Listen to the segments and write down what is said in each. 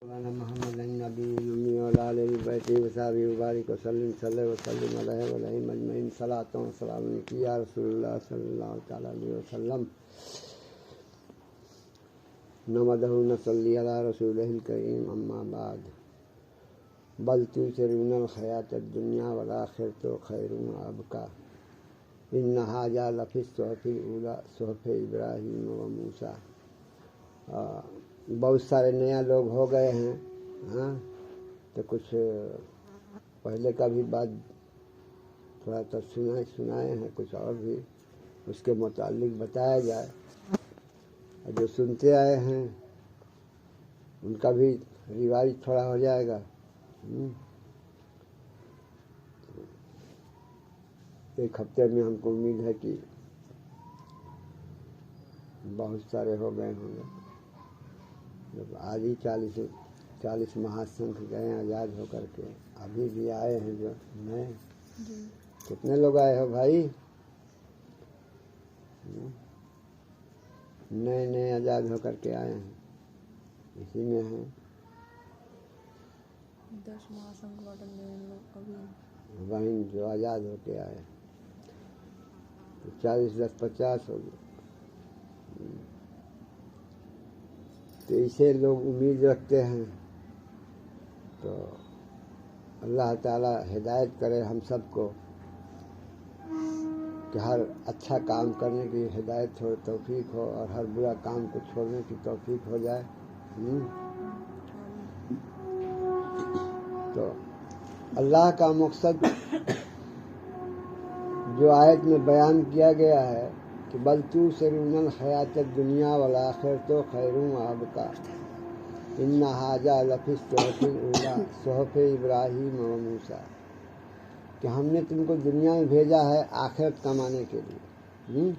मोहम्मद नबी उम्मी व आलिहि बैति व सहाबिहि व बारिक व सल्लम अलैहि व अलैहिम अजमईन सलातो व सलाम या रसूलुल्लाह सल्लल्लाहु तआला अलैहि वसल्लम नमदहु नसल्ली अला रसूलिहिल करीम अम्मा बाद बल तुसिरूनल हयातद दुनिया वल आखिरतु खैरुन व अबका इन्न हाज़ा लफ़िस सुहफ़िल ऊला सुहफ़े इब्राहीम व मूसा। बहुत सारे नया लोग हो गए हैं। हाँ, तो कुछ पहले का भी बात थोड़ा तो सुनाए हैं, कुछ और भी उसके मुतालिक बताया जाए। और जो सुनते आए हैं उनका भी रिवाज थोड़ा हो जाएगा। एक हफ्ते में हमको उम्मीद है कि बहुत सारे हो गए होंगे। जब आज ही 40 महासंघ गए आज़ाद होकर के, अभी भी आए हैं जो नए। कितने लोग आए हो भाई? नए नए आज़ाद होकर के आए हैं, इसी में हैं 10 महासंघ वहीं जो आज़ाद होके आए। तो 40 10 50 हो गए। तो इसे लोग उम्मीद रखते हैं। तो अल्लाह ताला हिदायत करे हम सबको कि हर अच्छा काम करने की हिदायत हो, तौफीक हो, और हर बुरा काम को छोड़ने की तौफीक हो जाए। तो अल्लाह का मकसद जो आयत में बयान किया गया है कि बल तुसिरूनल हयातद दुनिया वल आखिरतु खैरुन व अबका इन्ना हाज़ा लफ़िस सुहफ़िल ऊला सुहफ़े इब्राहीम व मूसा, कि हमने तुमको दुनिया में भेजा है आखिरत कमाने के लिए।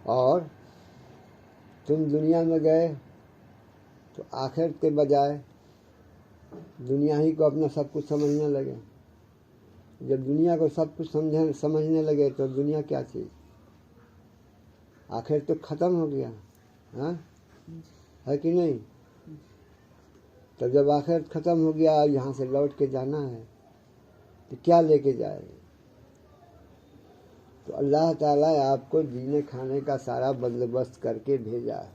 और तुम दुनिया में गए तो आखिरत के बजाय दुनिया ही को अपना सब कुछ समझने लगे। जब दुनिया को सब कुछ समझने लगे तो दुनिया क्या चीज़? आखिर तो ख़त्म हो गया। हाँ, है कि नहीं? तो जब आखिर ख़त्म हो गया, यहाँ से लौट के जाना है तो क्या लेके जाएंगे? तो अल्लाह ताला आपको जीने खाने का सारा बंदोबस्त करके भेजा है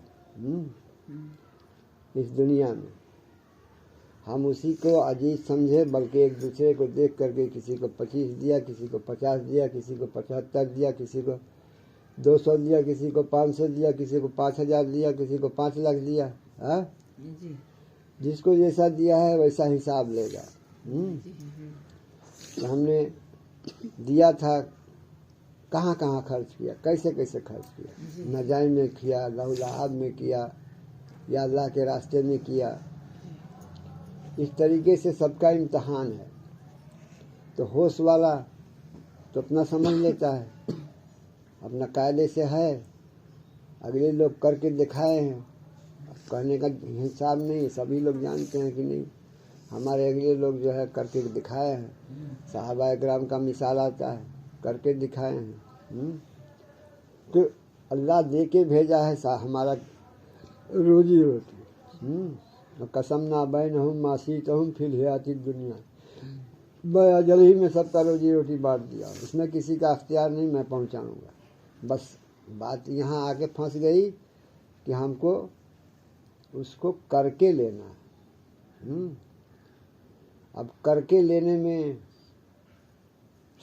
इस दुनिया में। हम उसी को अजीज समझे, बल्कि एक दूसरे को देख करके किसी को 25 दिया, किसी को 50 दिया, किसी को 75 दिया, किसी को 200 दिया, किसी को 500 दिया, किसी को 5000 दिया, किसी को 5 लाख दिया। हाँ, जिसको जैसा दिया है वैसा हिसाब लेगा। तो हमने दिया था, कहाँ कहाँ खर्च किया, कैसे कैसे खर्च किया, नजायज़ में किया, लहू-लहाब में किया, या अल्लाह के रास्ते में किया। इस तरीके से सबका इम्तहान है। तो होश वाला तो अपना समझ लेता है, अपना कायदे से है। अगले लोग करके दिखाए हैं, कहने का हिसाब नहीं, सभी लोग जानते हैं कि नहीं हमारे अगले लोग जो है करके दिखाए हैं। सहाबा इकराम का मिसाल आता है, करके दिखाए हैं। तो अल्लाह दे के भेजा है हमारा रोजी रोटी। कसम ना बैनहुम मासीतहुम फिल हयातिद दुनिया, मैं अजल ही में सबका रोजी रोटी बांट दिया। इसमें किसी का अख्तियार नहीं, मैं पहुंचाऊंगा। बस बात यहाँ आके फंस गई कि हमको उसको करके लेना है। अब करके लेने में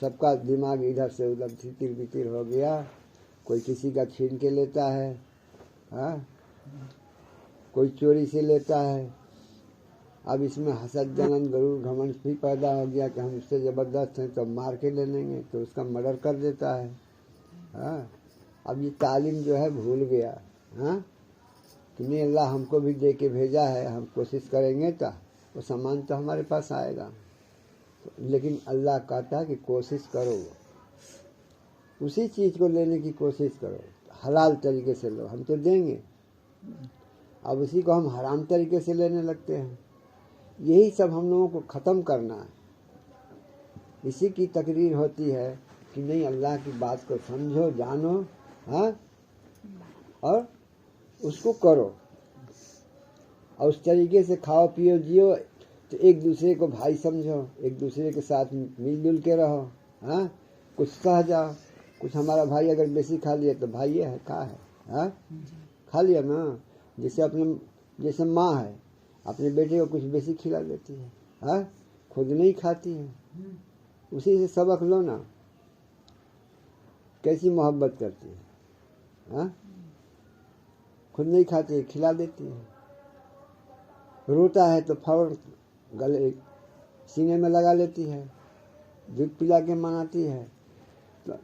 सबका दिमाग इधर से उधर तितिर बितिर हो गया। कोई किसी का छीन के लेता है, हाँ, कोई चोरी से लेता है। अब इसमें हसद, जलन, गरूर, घमंड भी पैदा हो गया कि हम उससे ज़बरदस्त हैं तो मार के ले लेंगे, तो उसका मर्डर कर देता है। हाँ, अब ये तालीम जो है भूल गया। हाँ, कि नहीं, अल्लाह हमको भी दे के भेजा है, हम कोशिश करेंगे तो वो सामान तो हमारे पास आएगा। लेकिन अल्लाह कहता है कि कोशिश करो, उसी चीज़ को लेने की कोशिश करो, हलाल तरीके से लो, हम तो देंगे। अब उसी को हम हराम तरीके से लेने लगते हैं। यही सब हम लोगों को ख़त्म करना है। इसी की तकरीर होती है कि नहीं, अल्लाह की बात को समझो, जानो, हाँ, और उसको करो। और उस तरीके से खाओ पियो जियो, तो एक दूसरे को भाई समझो, एक दूसरे के साथ मिलजुल के रहो। हाँ, कुछ सह जाओ। कुछ हमारा भाई अगर बेसी खा लिया तो भाई ये है का है, हाँ खा लिया ना। जैसे माँ है अपने बेटे को कुछ बेसी खिला देती है, हाँ खुद नहीं खाती है। उसी से सबक लो ना, कैसी मोहब्बत करती है। हाँ, खुद नहीं खाती है, खिला देती है। रोता है तो फौरन गले सीने में लगा लेती है, दूध पिला के मनाती है। तो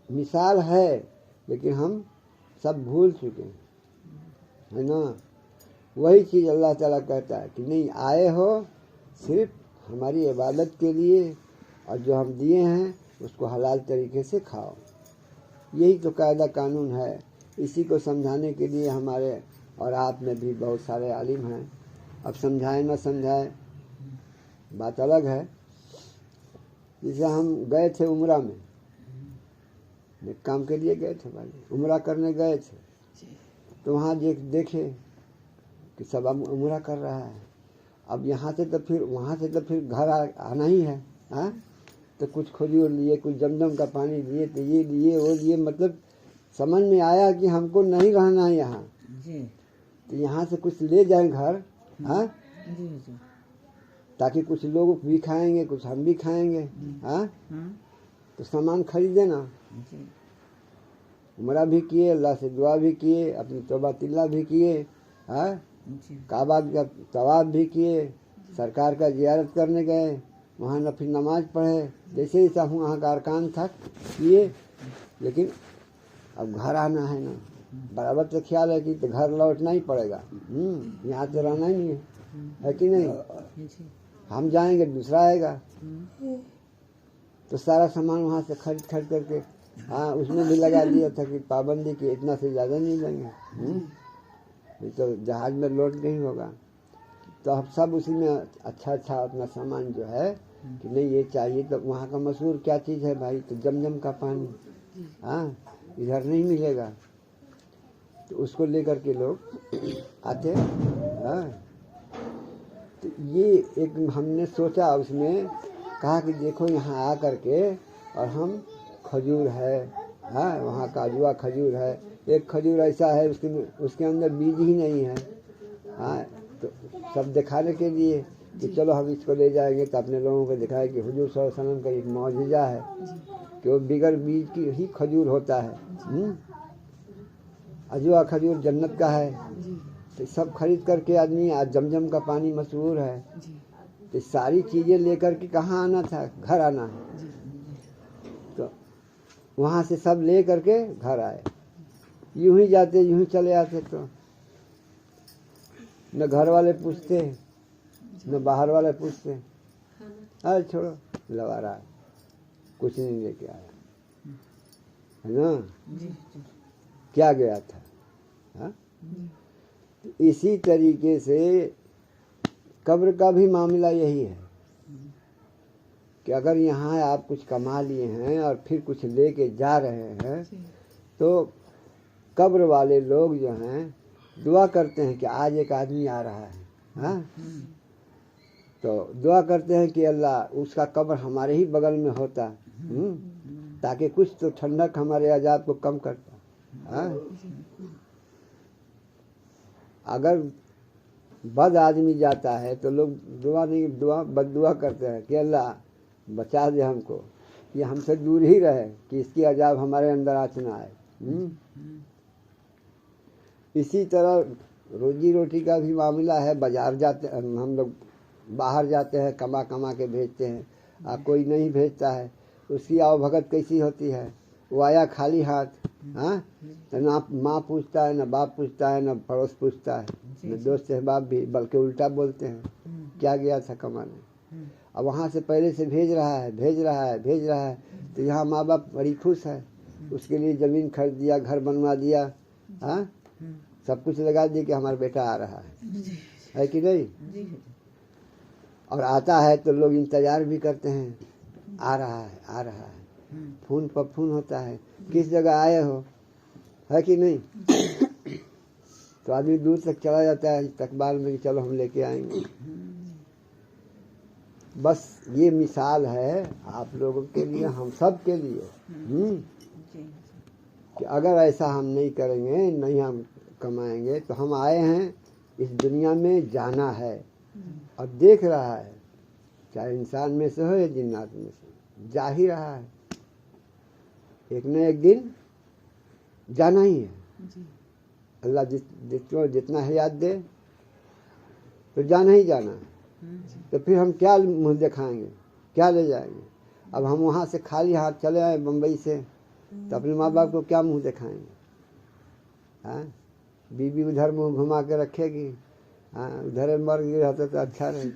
मिसाल है, लेकिन हम सब भूल चुके हैं, है ना। वही चीज़ अल्लाह ताला कहता है कि नहीं, आए हो सिर्फ हमारी इबादत के लिए, और जो हम दिए हैं उसको हलाल तरीके से खाओ। यही तो कायदा कानून है। इसी को समझाने के लिए हमारे और आप में भी बहुत सारे आलिम हैं। अब समझाए ना समझाए बात अलग है। जैसे हम गए थे उम्रा में, एक काम के लिए गए थे भाई, उम्रा करने गए थे, तो वहाँ देखे कि सब उम्रा कर रहा है। अब यहाँ से तो फिर वहाँ से तो फिर घर आना ही है। हाँ, तो कुछ खजूर लिए, कुछ जमजम का पानी लिए, तो ये लिए वो लिए, मतलब समझ में आया कि हमको नहीं रहना है यहाँ, तो यहाँ से कुछ ले जाएं घर। हाँ, ताकि कुछ लोग भी खाएंगे, कुछ हम भी खाएंगे। हाँ, तो सामान खरीदे ना। उमरा भी किए, अल्लाह से दुआ भी किए, अपनी तौबा तिल्ला भी किए। हाँ, काबा का तवाफ भी किए, सरकार का जियारत करने गए, वहाँ न फिर नमाज पढ़े, जैसे ही सब वहाँ का अरकान था किए। लेकिन अब घर आना है ना, बराबर तो ख्याल है कि तो घर लौटना ही पड़ेगा। यहाँ तो रहना ही नहीं है कि नहीं। हम जाएंगे दूसरा आएगा, तो सारा सामान वहाँ से खरीद करके, हाँ उसमें भी लगा दिया था कि पाबंदी की इतना से ज़्यादा नहीं लेंगे, तो जहाज में लोड नहीं होगा। तो अब सब उसी में अच्छा अपना सामान जो है कि नहीं ये चाहिए। तो वहाँ का मशहूर क्या चीज़ है भाई, तो जमजम का पानी। हाँ, इधर नहीं मिलेगा, तो उसको लेकर के लोग आते। हाँ, तो ये एक हमने सोचा, उसमें कहा कि देखो यहाँ आ करके, और हम खजूर है, हाँ वहाँ काजुआ खजूर है, एक खजूर ऐसा है उसके अंदर बीज ही नहीं है। हाँ, तो सब दिखाने के लिए कि चलो हम इसको ले जाएंगे, तो अपने लोगों को दिखाए कि हुजूर सल्लल्लाहु अलैहि वसल्लम का एक मौजज़ा है कि वो बिगर बीज की ही खजूर होता है। अजुआ खजूर जन्नत का है। तो सब खरीद करके आदमी, आज जमजम का पानी मशहूर है, तो सारी चीज़ें लेकर के कहाँ आना था, घर आना है। तो वहाँ से सब ले करके घर आए, यूं ही जाते यूं ही चले आते, तो न घर वाले पूछते न बाहर वाले पूछते, अरे छोड़ो लगा रहा, कुछ नहीं लेके आया, है ना, क्या गया था। हाँ, इसी तरीके से कब्र का भी मामला यही है कि अगर यहाँ आप कुछ कमा लिए हैं और फिर कुछ लेके जा रहे हैं, तो कब्र वाले लोग जो हैं दुआ करते हैं कि आज एक आदमी आ रहा है। हाँ, तो दुआ करते हैं कि अल्लाह उसका कब्र हमारे ही बगल में होता, ताकि कुछ तो ठंडक हमारे अजाब को कम करता। हाँ, अगर बद आदमी जाता है तो लोग बद्दुआ करते हैं कि अल्लाह बचा दे हमको, ये हमसे दूर ही रहे, कि इसकी अजाब हमारे अंदर आँच ना आए। इसी तरह रोजी रोटी का भी मामला है। बाजार जाते हम लोग, बाहर जाते हैं, कमा के भेजते हैं, कोई नहीं भेजता है, उसकी आवभगत कैसी होती है। वो आया खाली हाथ, हाँ, ना माँ पूछता है, ना बाप पूछता है, ना पड़ोस पूछता है, न दोस्त अहबाब भी, बल्कि उल्टा बोलते हैं क्या गया था कमाने। अब वहाँ से पहले से भेज रहा है, तो यहाँ माँ बाप बड़ी खुश है, उसके लिए ज़मीन खरीद दिया, घर बनवा दिया, हाँ सब कुछ लगा दिया कि हमारा बेटा आ रहा है कि नहीं। और आता है तो लोग इंतज़ार भी करते हैं, आ रहा है, फोन पर फोन होता है, किस जगह आए हो, है कि नहीं। तो आदमी दूर तक चला जाता है इस्तकबाल में कि चलो हम लेके आएंगे। बस ये मिसाल है आप लोगों के लिए, हम सब के लिए कि अगर ऐसा हम नहीं करेंगे, नहीं हम कमाएंगे, तो हम आए हैं इस दुनिया में, जाना है और देख रहा है, चाहे इंसान में से हो या जिन्नात में से, जा ही रहा है। एक न एक दिन जाना ही है। अल्लाह जिसको जितना हयात दे तो जाना ही जाना है। तो फिर हम क्या मुँह दिखाएंगे, क्या ले जाएंगे? अब हम वहाँ से खाली हाथ चले आए बम्बई से, तो अपने माँ बाप को क्या मुँह दिखाएंगे? हाँ, बीबी उधर मुँह घुमा के रखेगी, हाँ उधर मर गई रहता तो अच्छा रहे,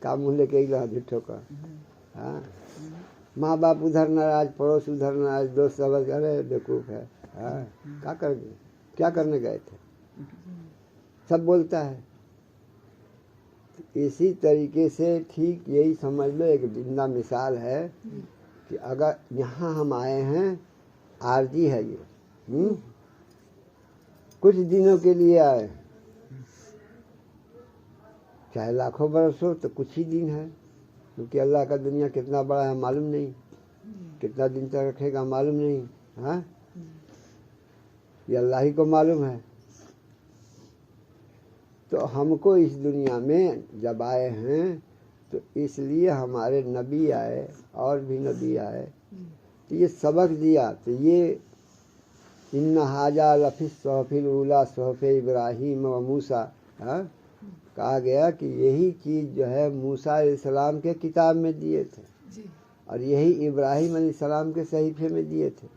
का मुँह लेके ही रहा झूठों का। हाँ, माँ बाप उधर नाराज, पड़ोस उधर नाराज, दोस्त सब अरे बेवकूफ है। हाँ, क्या कर गए, क्या करने गए थे, सब बोलता है। इसी तरीके से ठीक यही समझ लो, एक जिंदा मिसाल है कि अगर यहाँ हम आए हैं, आरजी है ये, कुछ दिनों के लिए आए, चाहे लाखों बरस हो तो कुछ ही दिन है, क्योंकि अल्लाह का दुनिया कितना बड़ा है मालूम नहीं, कितना दिन तक रखेगा मालूम नहीं। हाँ, ये अल्लाह ही को मालूम है। तो हमको इस दुनिया में जब आए हैं तो इसलिए हमारे नबी आए और भी नबी आए, तो ये सबक दिया। तो ये इन्ना हाजा लफिस सोहफिल उला सोहफ़ इब्राहीम व मूसा, हाँ, कहा गया कि यही चीज़ जो है मूसा अलैहिस्सलाम के किताब में दिए थे और यही इब्राहीम अलैहिस्सलाम के सहीफे में दिए थे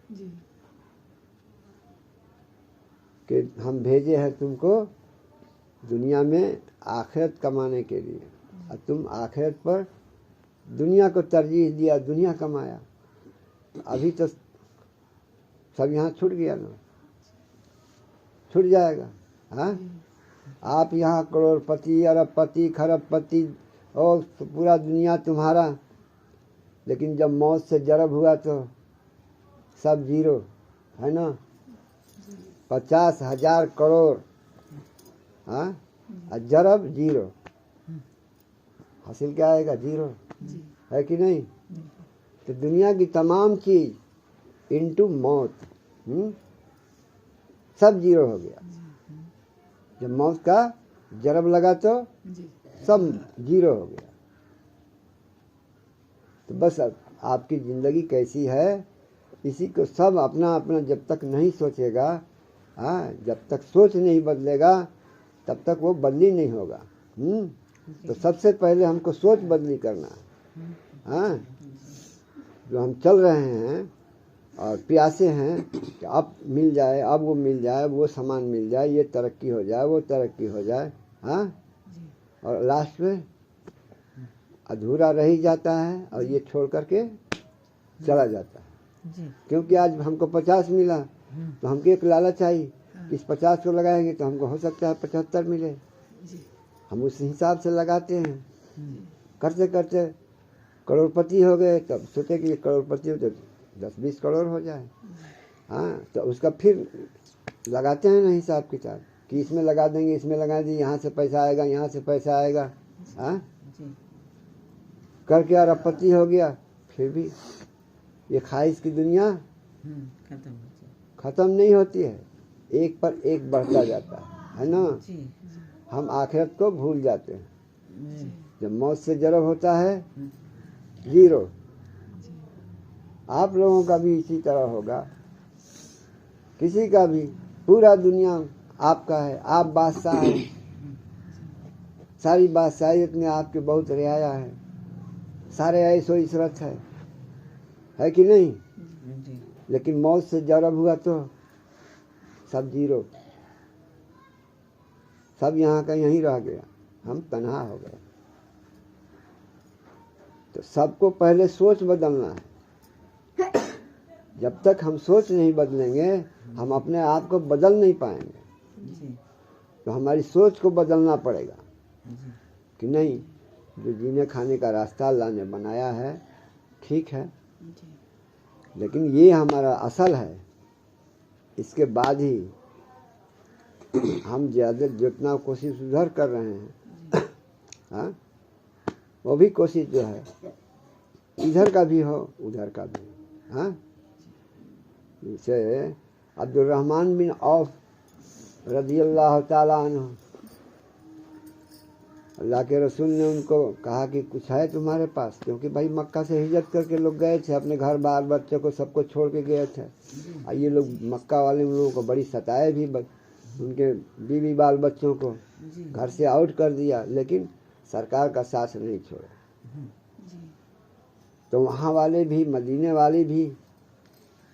कि हम भेजे हैं तुमको दुनिया में आखिरत कमाने के लिए, और तुम आखिरत पर दुनिया को तरजीह दिया, दुनिया कमाया। अभी तो सब यहाँ छूट गया ना, छूट जाएगा। हाँ, आप यहाँ करोड़पति, अरबपति, खरबपति और पूरा दुनिया तुम्हारा, लेकिन जब मौत से जरब हुआ तो सब जीरो है ना। 50,000 करोड़, हाँ, जरब जीरो, हासिल क्या आएगा? जीरो, है कि नहीं? तो दुनिया की तमाम चीज इनटू मौत, सब जीरो हो गया। जब मौत का जरब लगा तो सब जीरो हो गया। तो बस अब आपकी ज़िंदगी कैसी है, इसी को सब अपना अपना जब तक नहीं सोचेगा, हाँ, जब तक सोच नहीं बदलेगा तब तक वो बदली नहीं होगा। तो सबसे पहले हमको सोच बदली करना है। हाँ, जो हम चल रहे हैं और प्यासे हैं कि अब मिल जाए, अब वो मिल जाए, वो सामान मिल जाए, ये तरक्की हो जाए, वो तरक्की हो जाए, हाँ, और लास्ट में अधूरा रह ही जाता है और ये छोड़ करके चला जाता है। क्योंकि आज हमको 50 मिला तो हमको एक लालच आई कि इस 50 को लगाएंगे तो हमको हो सकता है 75 मिले, हम उस हिसाब से लगाते हैं। करते करते करोड़पति हो गए, तब सोचे कि ये करोड़पति हो तो 10-20 करोड़ हो जाए। हाँ, तो उसका फिर लगाते हैं ना हिसाब किताब कि इसमें लगा देंगे, इसमें लगा देंगे, यहाँ से पैसा आएगा, यहाँ से पैसा आएगा। हाँ, करके अरबपति हो गया, फिर भी ये ख्वाहिश की दुनिया खत्म नहीं होती है, एक पर एक बढ़ता जाता है ना। हम आखिरत को भूल जाते हैं। जब मौत से जरब होता है जीरो। आप लोगों का भी इसी तरह होगा, किसी का भी, पूरा दुनिया आपका है, आप बादशाह हैं, सारी बादशाहियत में आपके बहुत रियाया है, सारे ऐसो इशरत है कि नहीं? लेकिन मौत से जरब हुआ तो सब जीरो, सब यहाँ का यहीं रह गया, हम तन्हा हो गए। तो सबको पहले सोच बदलना है। जब तक हम सोच नहीं बदलेंगे हम अपने आप को बदल नहीं पाएंगे। तो हमारी सोच को बदलना पड़ेगा कि नहीं, जो जीने खाने का रास्ता अल्लाह ने बनाया है ठीक है, लेकिन ये हमारा असल है, इसके बाद ही हम ज़्यादा जितना कोशिश उधर कर रहे हैं, हाँ, वो भी कोशिश जो है इधर का भी हो उधर का भी हो। हाँ, जैसे अब्दुल रहमान बिन औफ रज़ी अल्लाह ताला अन्हु, अल्लाह के रसूल ने उनको कहा कि कुछ है तुम्हारे पास, क्योंकि भाई मक्का से हिजरत करके लोग गए थे, अपने घर बार बच्चों को सबको छोड़ के गए थे। और ये लोग मक्का वाले उन लोगों को बड़ी सताए भी, उनके बीवी बाल बच्चों को घर से आउट कर दिया, लेकिन सरकार का साथ नहीं छोड़ा। तो वहाँ वाले भी, मदीने वाले भी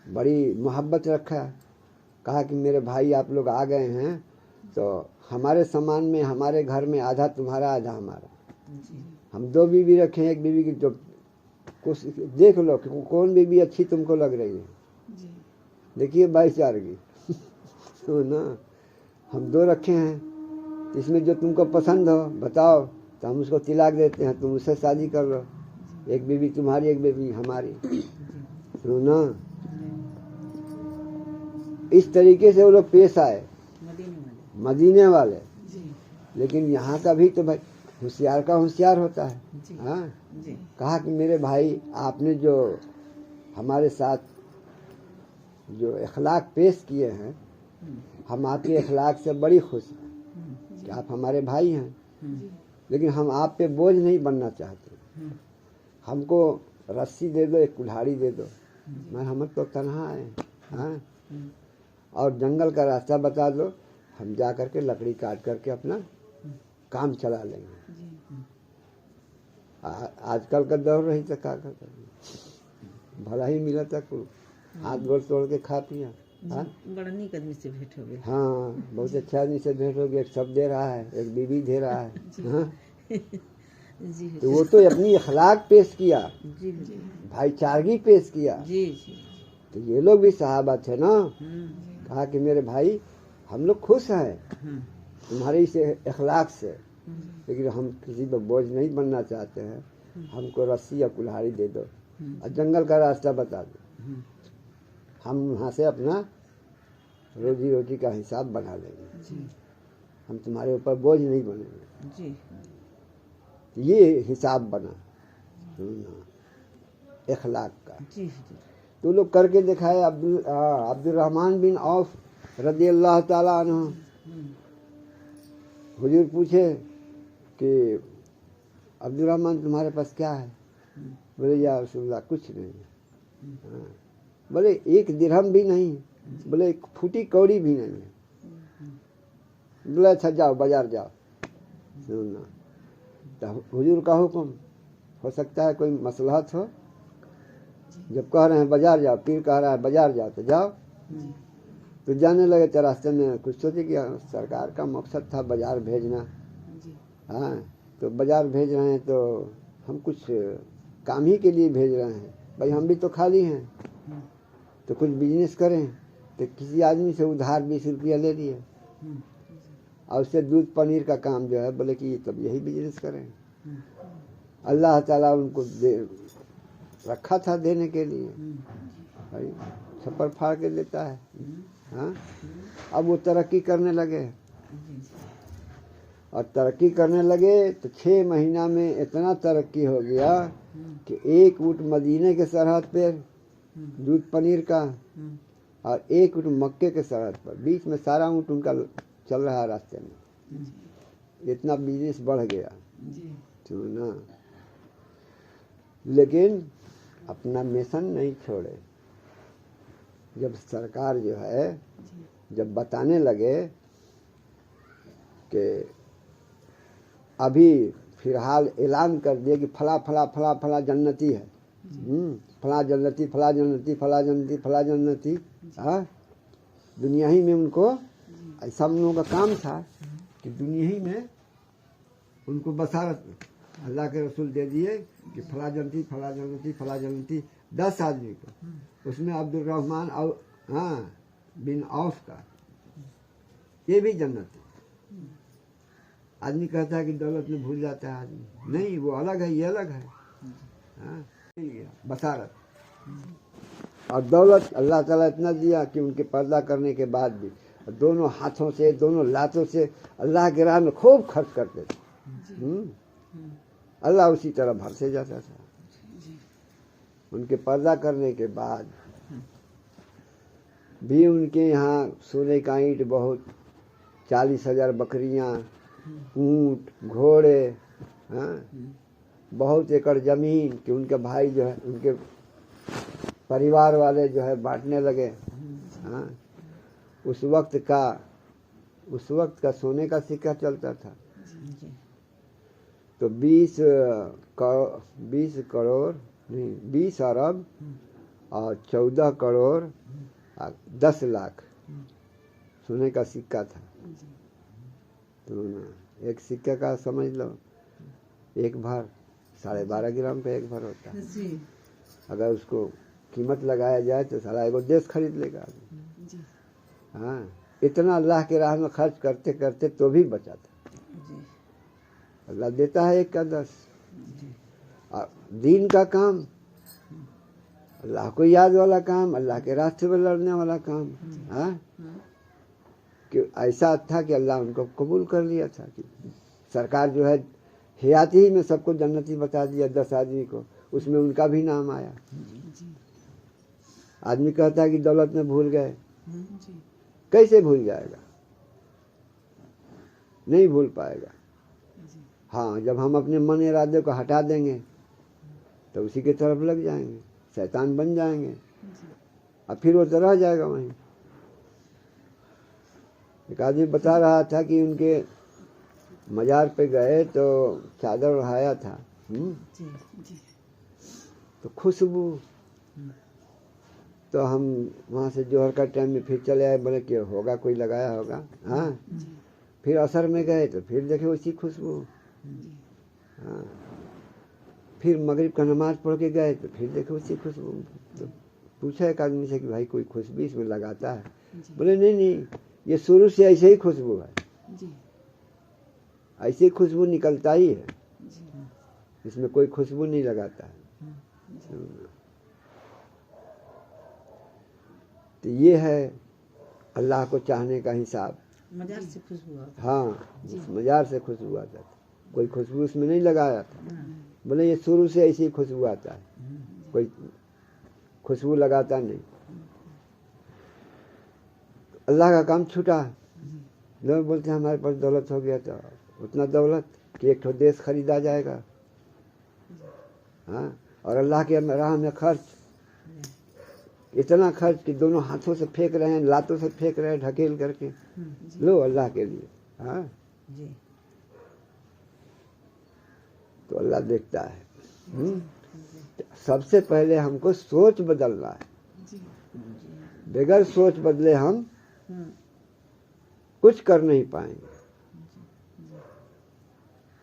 बड़ी मोहब्बत रखा, कहा कि मेरे भाई आप लोग आ गए हैं तो हमारे सामान में, हमारे घर में आधा तुम्हारा आधा हमारा, हम 2 बीवी रखे हैं, एक बीवी की तो कुछ देख लो कि कौन बीवी अच्छी तुमको लग रही है, देखिए 22 की तो ना हम 2 रखे हैं, इसमें जो तुमको पसंद हो बताओ तो हम उसको तिलाक देते हैं, तुम उससे शादी कर लो, एक बीवी तुम्हारी एक बीवी हमारी, तो ना इस तरीके से वो लोग पेश आए मदीने वाले। लेकिन यहाँ का भी तो भाई होशियार का होशियार होता है। हाँ, कहा कि मेरे भाई आपने जो हमारे साथ जो अखलाक पेश किए हैं, हम आपके अखलाक से बड़ी खुश हैं कि आप हमारे भाई हैं, लेकिन हम आप पे बोझ नहीं बनना चाहते, हमको रस्सी दे दो, एक कुल्हाड़ी दे दो, मैं हम तो तन्हा है। हाँ, और जंगल का रास्ता बता दो, हम जा करके लकड़ी काट करके अपना काम चला लेंगे। आजकल का दौर रही तो क्या करते, भला ही मिला था, हाथ गोड़ तोड़ के खा पिया। हाँ, बड़ा नीक आदमी से भेंट हो गया। हाँ, बहुत अच्छा आदमी से भेंट हो गया, एक सब दे रहा है, एक बीवी दे रहा है। हाँ, तो वो तो अपनी अखलाक पेश किया, भाईचारगी पेश किया। तो ये लोग भी सहाबा थे ना, कहा कि मेरे भाई हम लोग खुश हैं तुम्हारे इस अखलाक से, लेकिन हम किसी पर बोझ नहीं बनना चाहते हैं, हमको रस्सी या कुल्हाड़ी दे दो और जंगल का रास्ता बता दो, हम वहाँ से अपना रोजी रोटी का हिसाब बना लेंगे, हम तुम्हारे ऊपर बोझ नहीं बनेंगे। ये हिसाब बना अखलाक का। तो लोग करके दिखाए। अब्दुल रहमान बिन औफ रज़ी अल्लाह ताला अन्हु, हुजूर पूछे कि अब्दुल रहमान तुम्हारे पास क्या है? बोले या रसूलल्लाह कुछ नहीं। हाँ, बोले 1 दिरहम भी नहीं, बोले 1 फूटी कौड़ी भी नहीं है। बोले अच्छा जाओ बाजार जाओ। सुनना, तो हुजूर का हुक्म, हो सकता है कोई मसलहत हो, जब कह रहे हैं बाजार जाओ, पीर कह रहा है बाजार जाओ तो जाओ। तो जाने लगे, तो रास्ते में कुछ सोचे कि सरकार का मकसद था बाजार भेजना। हाँ, तो बाजार भेज रहे हैं तो हम कुछ काम ही के लिए भेज रहे हैं, भाई हम भी तो खाली हैं, तो कुछ बिजनेस करें। तो किसी आदमी से उधार 20 रुपया ले लिए और उससे दूध पनीर का काम जो है, बोले कि तब यही बिजनेस करें। अल्लाह ताला उनको रखा था देने के लिए, भाई छप्पर फाड़ के देता है। हाँ, अब वो तरक्की करने लगे, और तरक्की करने लगे तो 6 महीना में इतना तरक्की हो गया कि 1 ऊँट मदीने के सरहद पे दूध पनीर का, और 1 ऊँट मक्के के सरहद पर, बीच में सारा ऊँट उनका चल रहा है रास्ते में। इतना बिजनेस बढ़ गया, तो ना, लेकिन अपना मिशन नहीं छोड़े। जब सरकार जो है जब बताने लगे कि अभी फिलहाल ऐलान कर दिए कि फला फला फला फला जन्नती है, फला जन्नती फला जन्नती फला जन्नती फला जन्नती। हाँ, दुनिया ही में उनको ऐसा उन लोगों का काम था कि दुनिया ही में उनको बसारत अल्लाह के रसूल दे दिए कि फला जन्नती फला जन्नती फला जन्नती 10 आदमी को, उसमें अब्दुल रहमान और हाँ बिन औफ का, ये भी जन्नती। आदमी कहता है कि दौलत में भूल जाता है आदमी, नहीं, वो अलग है, ये अलग है। हाँ, बसारत और दौलत अल्लाह ताला इतना दिया कि उनके पर्दा करने के बाद भी दोनों हाथों से दोनों लातों से अल्लाह के राह में खूब खर्च करते थे। अल्लाह उसी तरह भरते जाता था। उनके पर्दा करने के बाद भी उनके यहाँ सोने का ईंट बहुत, 40,000 बकरियां, ऊंट, घोड़े, हाँ, बहुत एकड़ जमीन कि उनके भाई जो है, उनके परिवार वाले जो है बांटने लगे। हाँ, उस वक्त का सोने का सिक्का चलता था। तो 20 अरब और 14 करोड़ 10 लाख सोने का सिक्का था। तो एक सिक्के का समझ लो, एक भर 12.5 ग्राम पे एक भर होता है। अगर उसको कीमत लगाया जाए तो सारा एगो देश खरीद लेगा। हाँ, इतना अल्लाह के राह में खर्च करते करते तो भी बचा था। अल्लाह देता है 1 का 10। दीन का काम, अल्लाह को याद वाला काम, अल्लाह के रास्ते में लड़ने वाला काम। हाँ, कि ऐसा था कि अल्लाह उनको कबूल कर लिया था कि सरकार जो है हयाती ही में सबको जन्नती बता दिया 10 आदमी को, उसमें उनका भी नाम आया। आदमी कहता है कि दौलत में भूल गए, कैसे भूल जाएगा? नहीं भूल पाएगा। हाँ, जब हम अपने मन इरादे को हटा देंगे तो उसी की तरफ लग जाएंगे, शैतान बन जाएंगे, और फिर वो तो रह जाएगा वहीं। एक आदमी बता रहा था कि उनके मजार पे गए तो चादर उड़ाया था, तो खुशबू, तो हम वहाँ से जोहर का टाइम में फिर चले आए, बोले कि होगा कोई लगाया होगा। हाँ, फिर असर में गए तो फिर देखे उसी खुशबू। हाँ, फिर मगरिब का नमाज पढ़ के गए तो फिर देखे उसी खुशबू। तो पूछा एक आदमी से कि भाई कोई खुशबू इसमें लगाता है? बोले नहीं, ये शुरू से ऐसे ही खुशबू है, ऐसे ही खुशबू निकलता ही है, इसमें कोई खुशबू नहीं लगाता है। तो ये है अल्लाह को चाहने का हिसाब। मजार से खुशबू आता। हाँ, मजार से खुशबू आता था, कोई खुशबू उसमें नहीं लगाया था। बोले ये शुरू से ऐसी ही खुशबू आता है, कोई खुशबू लगाता नहीं। अल्लाह का काम छूटा। लोग बोलते हैं हमारे पास दौलत हो गया, तो उतना दौलत कि एक ठो देश खरीदा जाएगा। हाँ, और अल्लाह के राह में खर्च, इतना खर्च कि दोनों हाथों से फेंक रहे हैं, लातों से फेंक रहे हैं, ढकेल करके लो अल्लाह के लिए। हाँ, तो अल्लाह देखता है। सबसे पहले हमको सोच बदलना है। बगैर सोच बदले हम कुछ कर नहीं पाएंगे।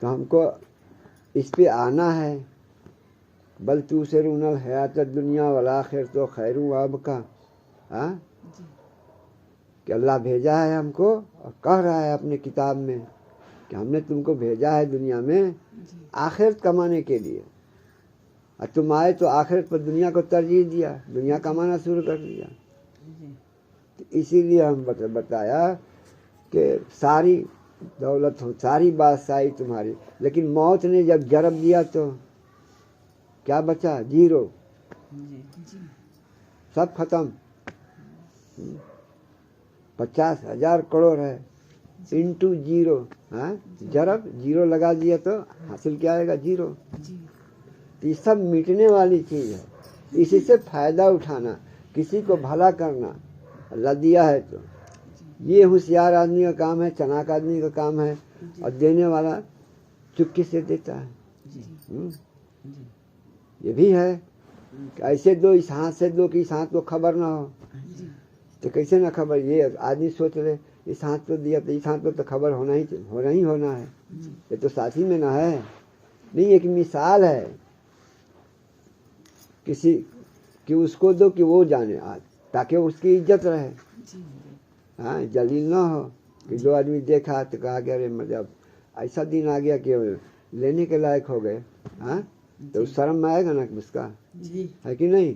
तो हमको इस पे आना है। बल तू से रूनल हयात दुनिया वाला आखिर तो खैरू अब का। हाँ, कि अल्लाह भेजा है हमको और कह रहा है अपने किताब में कि हमने तुमको भेजा है दुनिया में आखिरत कमाने के लिए, और तुम आए तो आखिरत पर दुनिया को तरजीह दिया, दुनिया कमाना शुरू कर दिया। तो इसीलिए हम बताया कि सारी दौलत हो, सारी बादशाही तुम्हारी, लेकिन मौत ने जब जरब दिया तो क्या बचा? 0, सब खत्म। 50,000 करोड़ है इंटू 0। हाँ, जरब 0 लगा दिया तो हासिल क्या आएगा? 0। तो ये सब मिटने वाली चीज है। इसी से फायदा उठाना, किसी को भला करना अल्लाह दिया है तो ये होशियार आदमी का काम है, चालाक आदमी का काम है, और देने वाला चुपके से देता है। ये भी है कि ऐसे दो, इस हाथ से दो कि इस हाथ को खबर ना हो। तो कैसे ना खबर? ये आदमी सोच ले इस हाथ को दिया तो इस हाथ को तो खबर होना है। ये तो साथी में ना है। नहीं, एक मिसाल है किसी कि उसको दो कि वो जाने आज, ताकि उसकी इज्जत रहे। हाँ, जलील ना हो कि जो आदमी देखा तो कहा कि अरे मतलब ऐसा दिन आ गया कि लेने के लायक हो गए। हाँ, तो उस शर्म में आएगा ना उसका, है कि नहीं?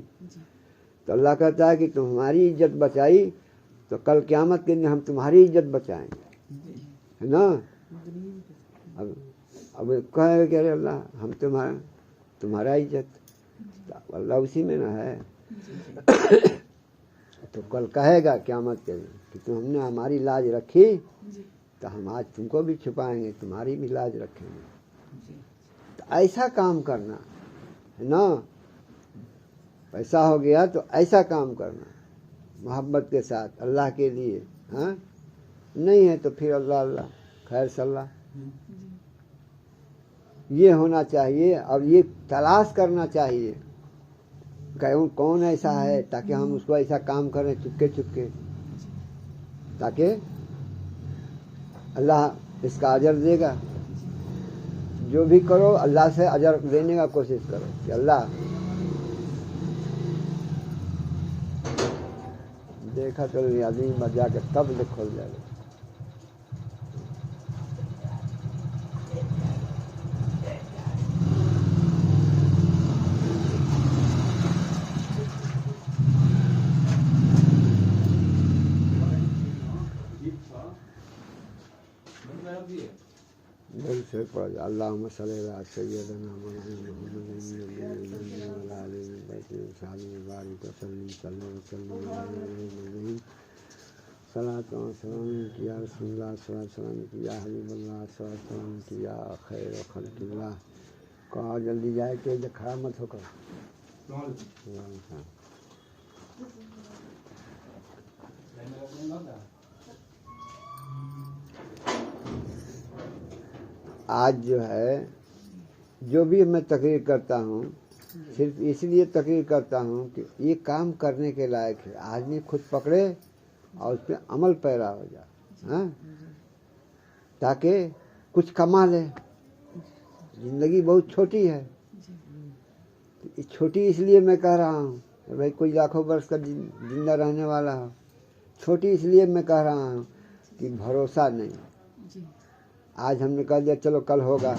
तो अल्लाह कहता है कि तुम्हारी इज्जत बचाई तो कल क़यामत के दिन हम तुम्हारी इज्जत बचाएंगे, है ना। अब कहे कि अरे अल्लाह हम तुम्हारा इज्जत, तो अल्लाह उसी में ना है। तो कल कहेगा क़यामत के दिन कि तुमने हमारी लाज रखी, तो हम आज तुमको भी छुपाएंगे, तुम्हारी भी लाज रखेंगे। तो ऐसा काम करना है ना, पैसा हो गया तो ऐसा काम करना मोहब्बत के साथ अल्लाह के लिए। हाँ, नहीं है तो फिर अल्लाह अल्लाह खैर सल्लाह, ये होना चाहिए। और ये तलाश करना चाहिए कौन ऐसा है, ताकि हम उसको ऐसा काम करें चुपके चुपके, ताकि अल्लाह इसका अजर देगा। जो भी करो अल्लाह से अजर लेने का कोशिश करो कि अल्लाह देखा तो आदमी बजा के तब ले खोल जाएगा। से पढ़ अल्लाहुम्मा सल्ली अला सय्यिदना मुहम्मद सलातो सलाम किया रसूलुल्लाह सलाम किया हबीबुल्लाह सलाम किया खैर खल्क़िल्लाह। कहा जल्दी जाए कि खड़ा मत होकर। आज जो है जो भी मैं तकरीर करता हूँ सिर्फ इसलिए तकरीर करता हूँ कि ये काम करने के लायक है, आदमी खुद पकड़े और उस पर अमल पैरा हो जाए। हाँ, ताकि कुछ कमा ले। जिंदगी बहुत छोटी है, छोटी इसलिए मैं कह रहा हूँ भाई कोई लाखों वर्ष का जिंदा रहने वाला हो। छोटी इसलिए मैं कह रहा हूँ कि भरोसा नहीं। आज हमने कह दिया चलो कल होगा,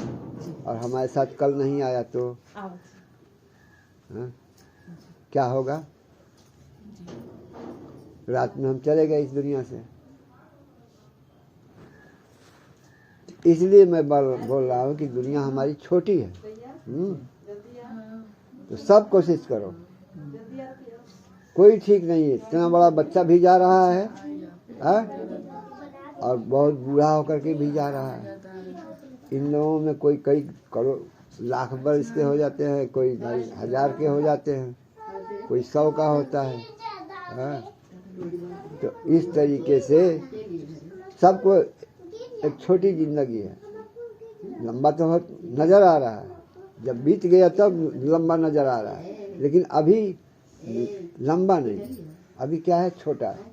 और हमारे साथ कल नहीं आया तो हाँ, क्या होगा। रात में हम चले गए इस दुनिया से। इसलिए मैं बोल रहा हूँ कि दुनिया हमारी छोटी है। तो सब कोशिश करो, कोई ठीक नहीं है। इतना बड़ा बच्चा भी जा रहा है, और बहुत बूढ़ा होकर के भी जा रहा है। इन लोगों में कोई कई करोड़ लाख वर्ष के हो जाते हैं, कोई 1000 के हो जाते हैं, कोई 100 का होता है। तो इस तरीके से सबको एक छोटी जिंदगी है। लंबा तो नजर आ रहा है, जब बीत गया तब लंबा नजर आ रहा है, लेकिन अभी लंबा नहीं, अभी क्या है, छोटा है।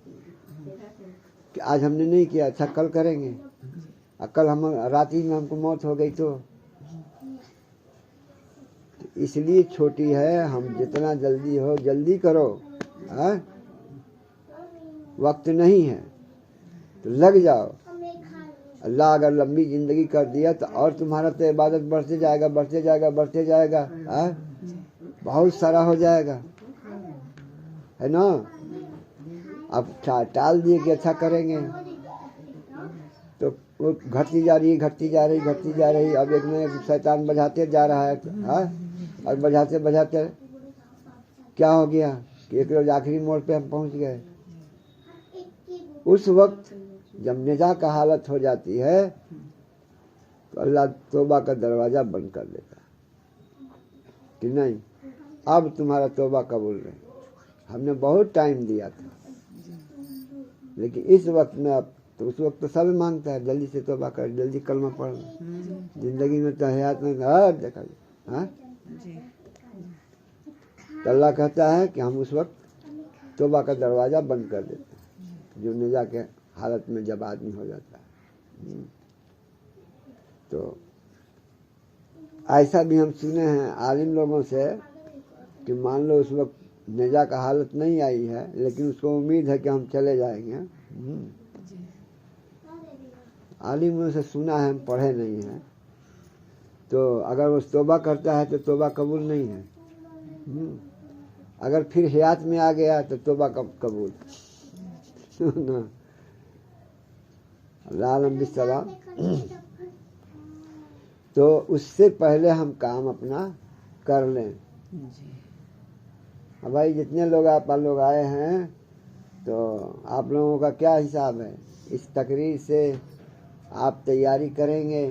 कि आज हमने नहीं किया, अच्छा कल करेंगे। कल हम रात ही में हमको मौत हो गई तो इसलिए छोटी है। हम जितना जल्दी हो जल्दी करो। वक्त नहीं है तो लग जाओ। अल्लाह अगर लंबी जिंदगी कर दिया तो और तुम्हारा तो इबादत बढ़ते जाएगा बढ़ते जाएगा बढ़ते जाएगा। बहुत सारा हो जाएगा, है ना। अब टाल दिए कि अच्छा करेंगे तो वो घटती जा रही घटती जा रही घटती जा रही। अब एक में शैतान बढ़ाते जा रहा है। और बढ़ाते बढ़ाते क्या हो गया कि एक रोज आखिरी मोड़ पे हम पहुंच गए। उस वक्त जब निजा का हालत हो जाती है तो अल्लाह तौबा का दरवाजा बंद कर देता कि नहीं, अब तुम्हारा तौबा कबूल नहीं। हमने बहुत टाइम दिया था, लेकिन इस वक्त में अब तो उस वक्त तो सब मांगता है जल्दी से तौबा कर, जल्दी कलमा पढ़। जिंदगी में तो हयात में देखा। हाँ, तो अल्लाह कहता है कि हम उस वक्त तौबा का दरवाज़ा बंद कर देते हैं, जो निजा के हालत में जब आदमी हो जाता है। तो ऐसा भी हम सुने हैं आलिम लोगों से कि मान लो उस वक्त निजा का हालत नहीं आई है, लेकिन उसको उम्मीद है कि हम चले जाएंगे। आलिमों से सुना है, हम पढ़े नहीं हैं। तो अगर वो तौबा करता है तो तौबा कबूल नहीं है। अगर फिर हयात में आ गया तो तौबा कबूल। ना लालम बिसलाम। तो उससे पहले हम काम अपना कर लें। जी अब भाई जितने लोग आप लोग आए हैं तो आप लोगों का क्या हिसाब है इस तकरीर से? आप तैयारी करेंगे?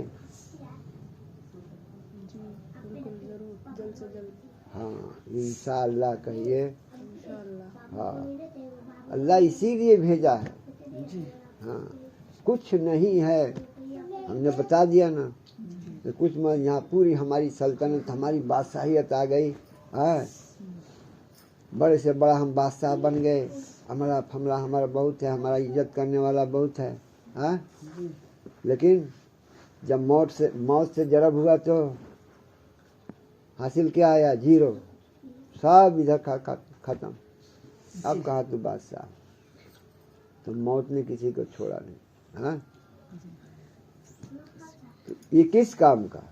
जी बिल्कुल जरूर, जल्द से जल्द हाँ इंशाअल्लाह कहिए। इंशाअल्लाह। हाँ अल्लाह इसीलिए भेजा है। जी हाँ कुछ नहीं है, हमने बता दिया ना। तो कुछ मत, यहाँ पूरी हमारी सल्तनत, हमारी बादशाहियत आ गई है। बड़े से बड़ा हम बादशाह बन गए, हमारा फमला हमारा बहुत है, हमारा इज्जत करने वाला बहुत है। हाँ लेकिन जब मौत से जरब हुआ तो हासिल क्या आया? 0। सब इधर खत्म। अब कहा तू बादशाह? तो मौत ने किसी को छोड़ा नहीं। हाँ तो ये किस काम का?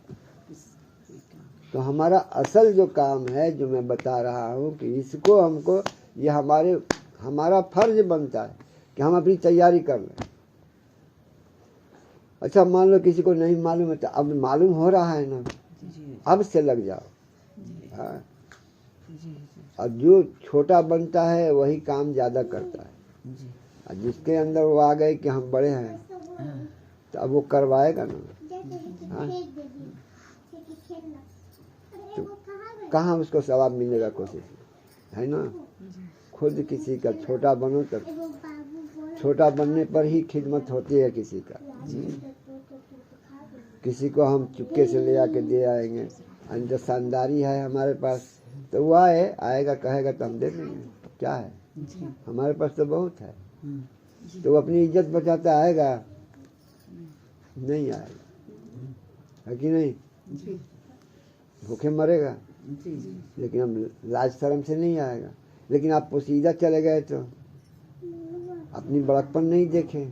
तो हमारा असल जो काम है, जो मैं बता रहा हूँ कि इसको हमको, ये हमारा फर्ज बनता है कि हम अपनी तैयारी कर लें। अच्छा मान लो किसी को नहीं मालूम है, तो अब मालूम हो रहा है ना, अब से लग जाओ। हाँ और जो छोटा बनता है वही काम ज्यादा करता है। और जिसके अंदर वो आ गए कि हम बड़े हैं, तो अब वो करवाएगा ना। हाँ तो कहाँ उसको सवाब मिलेगा? कोशिश है ना। खुद किसी का छोटा बनो, तब छोटा बनने पर ही खिदमत होती है किसी का। किसी को हम चुपके से ले आके दे आएंगे, अंदर शानदारी है हमारे पास, तो वो आएगा कहेगा तो हम दे देंगे। क्या है हमारे पास तो बहुत है। तो वो अपनी इज्जत बचाता आएगा? नहीं आएगा, है कि नहीं? भूखे मरेगा। लेकिन हम लाज शर्म से नहीं आएगा। लेकिन आप पोसीदा चले गए तो अपनी बड़कपन नहीं देखे,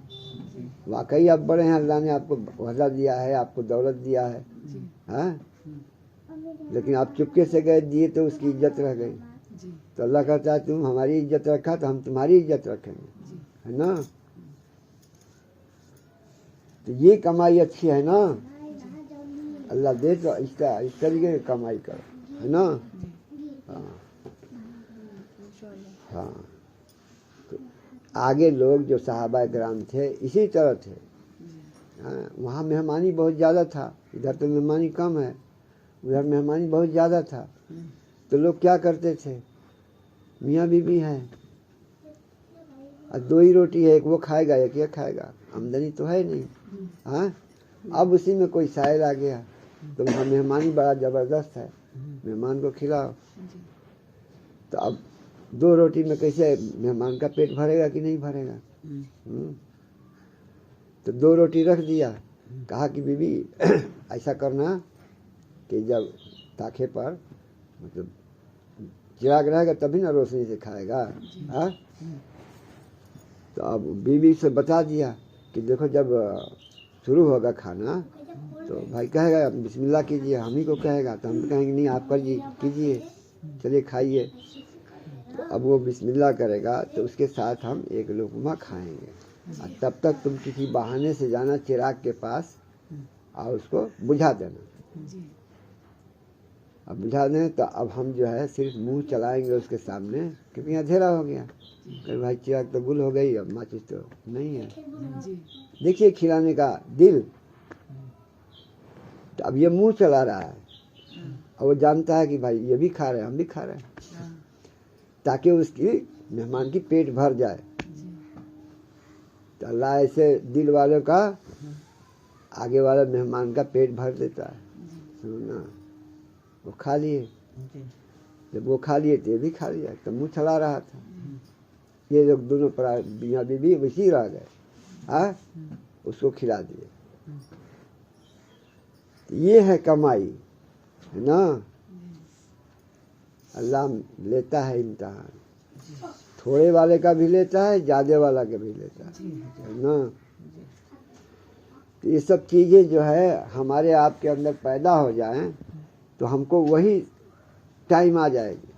वाकई आप बड़े हैं, अल्लाह ने आपको वहदा दिया है, आपको दौलत दिया है। हाँ लेकिन आप चुपके से गए, दिए तो उसकी इज्जत रह गई। तो अल्लाह कहता है तुम हमारी इज्जत रखा तो हम तुम्हारी इज्जत रखेंगे, है ना। तो ये कमाई अच्छी है ना, अल्लाह दे तो इस तरीके की कमाई करो, है ना। हाँ हाँ तो आगे लोग जो सहाबा किराम थे इसी तरह थे। हाँ वहाँ मेहमानी बहुत ज़्यादा था, इधर तो मेहमानी कम है, उधर मेहमानी बहुत ज़्यादा था। तो लोग क्या करते थे, मियाँ बीबी हैं और 2 ही रोटी है, एक वो खाएगा एक ये खाएगा, आमदनी तो है नहीं। हाँ अब उसी में कोई साइल आ गया तो वहाँ मेहमानी बड़ा ज़बरदस्त है, मेहमान को खिलाओ। तो अब 2 रोटी में कैसे मेहमान का पेट भरेगा कि नहीं भरेगा? तो 2 रोटी रख दिया, कहा कि बीबी ऐसा करना कि जब ताखे पर मतलब चिराग रहेगा तभी ना रोशनी से खाएगा। हाँ तो अब बीबी से बता दिया कि देखो जब शुरू होगा खाना तो भाई कहेगा बिस्मिल्लाह कीजिए, हम ही को कहेगा तो हम कहेंगे नहीं आप कीजिए, चलिए खाइए। तो अब वो बिस्मिल्लाह करेगा तो उसके साथ हम एक लुक़मा खाएंगे, और तब तक तुम किसी बहाने से जाना चिराग के पास और उसको बुझा देना। अब बुझा दें तो अब हम जो है सिर्फ मुंह चलाएंगे उसके सामने, क्योंकि अंधेरा हो गया। कहीं भाई चिराग तो गुल हो गई, अब माचिस तो नहीं है। देखिए खिलाने का दिल। तो अब ये मुंह चला रहा है और वो जानता है कि भाई ये भी खा रहे हैं हम भी खा रहे हैं, ताकि उसकी मेहमान की पेट भर जाए। तो अल्लाह ऐसे दिल वालों का आगे वाला मेहमान का पेट भर देता है। सुनना वो खा लिए, जब वो खा लिए तो ये भी खा लिया, तो मुँह चला रहा था। ये लोग दोनों मियाँ बीबी वैसी रह गए। हाँ उसको खिला दिए। ये है कमाई, है ना। अल्लाह लेता है इम्तिहान, थोड़े वाले का भी लेता है, ज़्यादा वाला का भी लेता है ना। तो ये सब चीज़ें जो है हमारे आपके अंदर पैदा हो जाएं तो हमको वही टाइम आ जाएगी।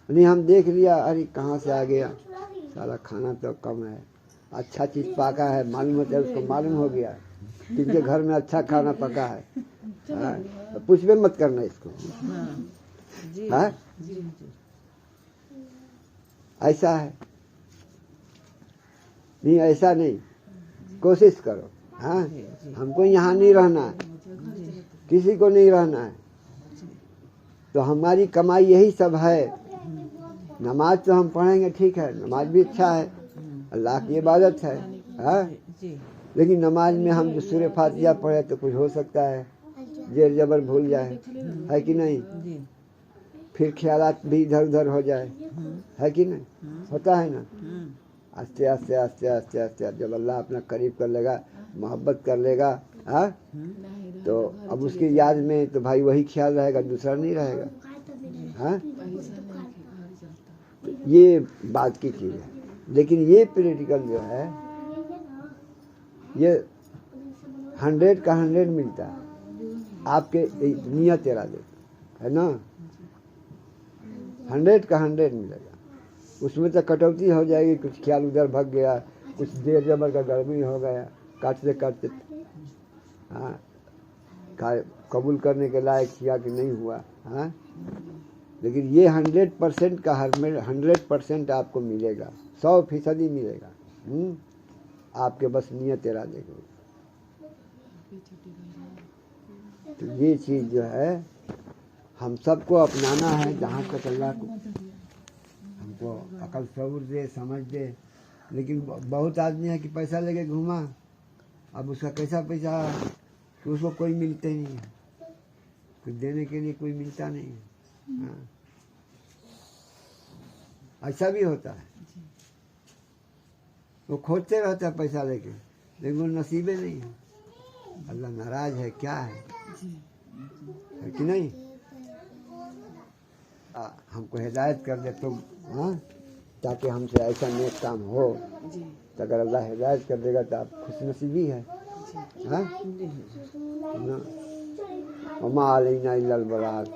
नहीं हम देख लिया अरे कहाँ से आ गया, सारा खाना तो कम है, अच्छा चीज़ पका है, मालूम होता है उसको, मालूम हो गया किनके घर में अच्छा खाना पका है। हाँ, तो कुछ भी मत करना इसको। हाँ, ऐसा है नहीं, ऐसा नहीं, कोशिश करो। हाँ, हमको यहाँ नहीं रहना है, किसी को नहीं रहना है, तो हमारी कमाई यही सब है। नमाज तो हम पढ़ेंगे, ठीक है, नमाज भी अच्छा है, अल्लाह की इबादत है। हाँ, लेकिन नमाज में हम जो सूरह फातिहा पढ़े तो कुछ हो सकता है जेर जबर भूल जाए, है कि नहीं, फिर ख्यालात भी इधर उधर हो जाए, है कि नहीं, होता है ना। आस्ते आस्ते आस्ते आस्ते आस्ते जब अल्लाह अपना करीब कर लेगा, मोहब्बत कर लेगा, हाँ, तो अब उसकी याद में तो भाई वही ख्याल रहेगा, दूसरा नहीं रहेगा। हाँ, ये बात की चीज़ है। लेकिन ये प्रैक्टिकल जो है ये 100 का 100 मिलता है आपके नियत इरादे, है ना, 100 का 100 मिलेगा। उसमें तो कटौती हो जाएगी, कुछ ख्याल उधर भग गया, कुछ देर जबर का गड़बड़ी हो गया, काटते काटते हाँ कबूल करने के लायक किया कि नहीं हुआ। हाँ, लेकिन ये 100% का 100% आपको मिलेगा, 100% मिलेगा। आपके बस नियत इरादे को। तो ये चीज़ जो है हम सबको अपनाना है, जहाँ तक अल्लाह को हमको अकल शऊर दे, समझ दे। लेकिन बहुत आदमी है कि पैसा लेके घूमा, अब उसका कैसा पैसा कि उसको कोई मिलते ही नहीं है, कुछ देने के लिए कोई मिलता नहीं है। हाँ, ऐसा भी होता है, वो खोजते रहता है पैसा लेके, लेकिन वो नसीबे नहीं है। अल्लाह नाराज है, क्या है कि नहीं। हमको हिदायत कर दे तो, हाँ, ताकि हमसे ऐसा नेक काम हो। तो अगर अल्लाह हिदायत कर देगा तो आप खुश नसीबी है। हाँ, वमा अलैना इल्लल बलाग।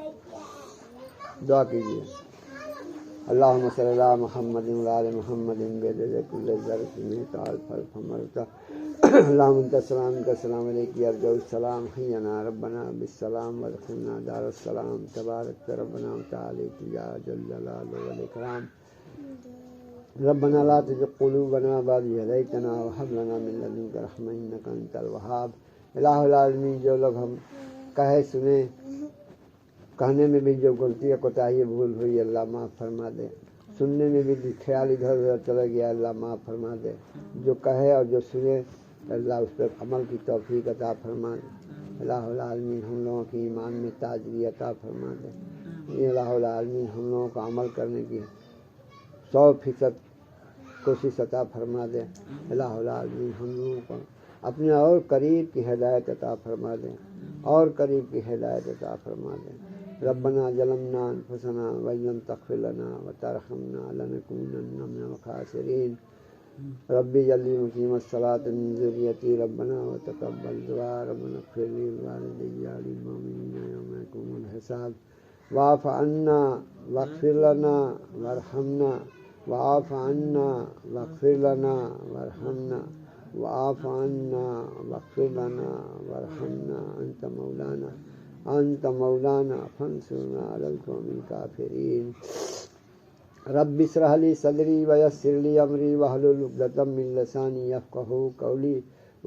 दुआ कीजिए, अल्लाहुम्मा सल्ली अला मुहम्मदिन व आले मुहम्मदिन बेदे कुल्ले ज़रफ़िन ताल फल फमरता अल्लाहुम्मा सलाम अलैका अर्जुल सलाम हयना रब्बना बिस्सलाम वदखिलना दारुस्सलाम तबारक रब्बना व तआला या जल्ललाहु वल इकराम रब्बना ला तुज़िग़ क़ुलूबना बअद इज़ हदैतना व हब लना मिन लदुनका रहमह इन्नका अंतल वहाब। इलाहुल आलमीन, जो लोग हम कहे सुने, कहने में भी जो गलती या कोताही भूल हुई, अल्लाह माफ़ फरमा दे। सुनने में भी ख्याल इधर उधर चला गया, अल्लाह माफ़ फरमा दे। जो कहे और जो सुने, अल्लाह उस पर अमल की तौफीक अता फरमा दे। इलाहुल आलमीन, हम लोगों की ईमान में ताजगी अता फरमा दे। इलाहुल आलमीन, हम लोगों को अमल करने की 100% कोशिश अता फरमा दे। इलाहुल आलमीन, हम लोगों को अपने और करीब की हिदायत अता फरमा दे, और करीब की हिदायत अता फरमा दे। रब्बना ज़लमना अनफुसना व इल्लम तग़फिर लना व तरहमना लनकूनन्ना मिनल ख़ासिरीन। रब्बी जल्ली मुक़ीमत सलात मिन ज़ुर्रियती रब्बना व तक़ब्बल दुआ रब्बना इग़फ़िर ली व वालिदैया वलिल मुमिनीना यौमा यक़ूमुल हिसाब। वाफ़ अन्ना वग़फ़िर लना वरहमना वाफ़ अन्ना वग़फ़िर लना वरहमना वाफ़ अन्ना वग़फ़िर लना वरहमना अंत मौलाना फंसुरना अलल क़ौमिल काफ़िरीन। रब्बिश्रह ली सदरी व यस्सिर ली अमरी वहलुल उक़दतम मिन लिसानी यफ़क़हू क़ौली।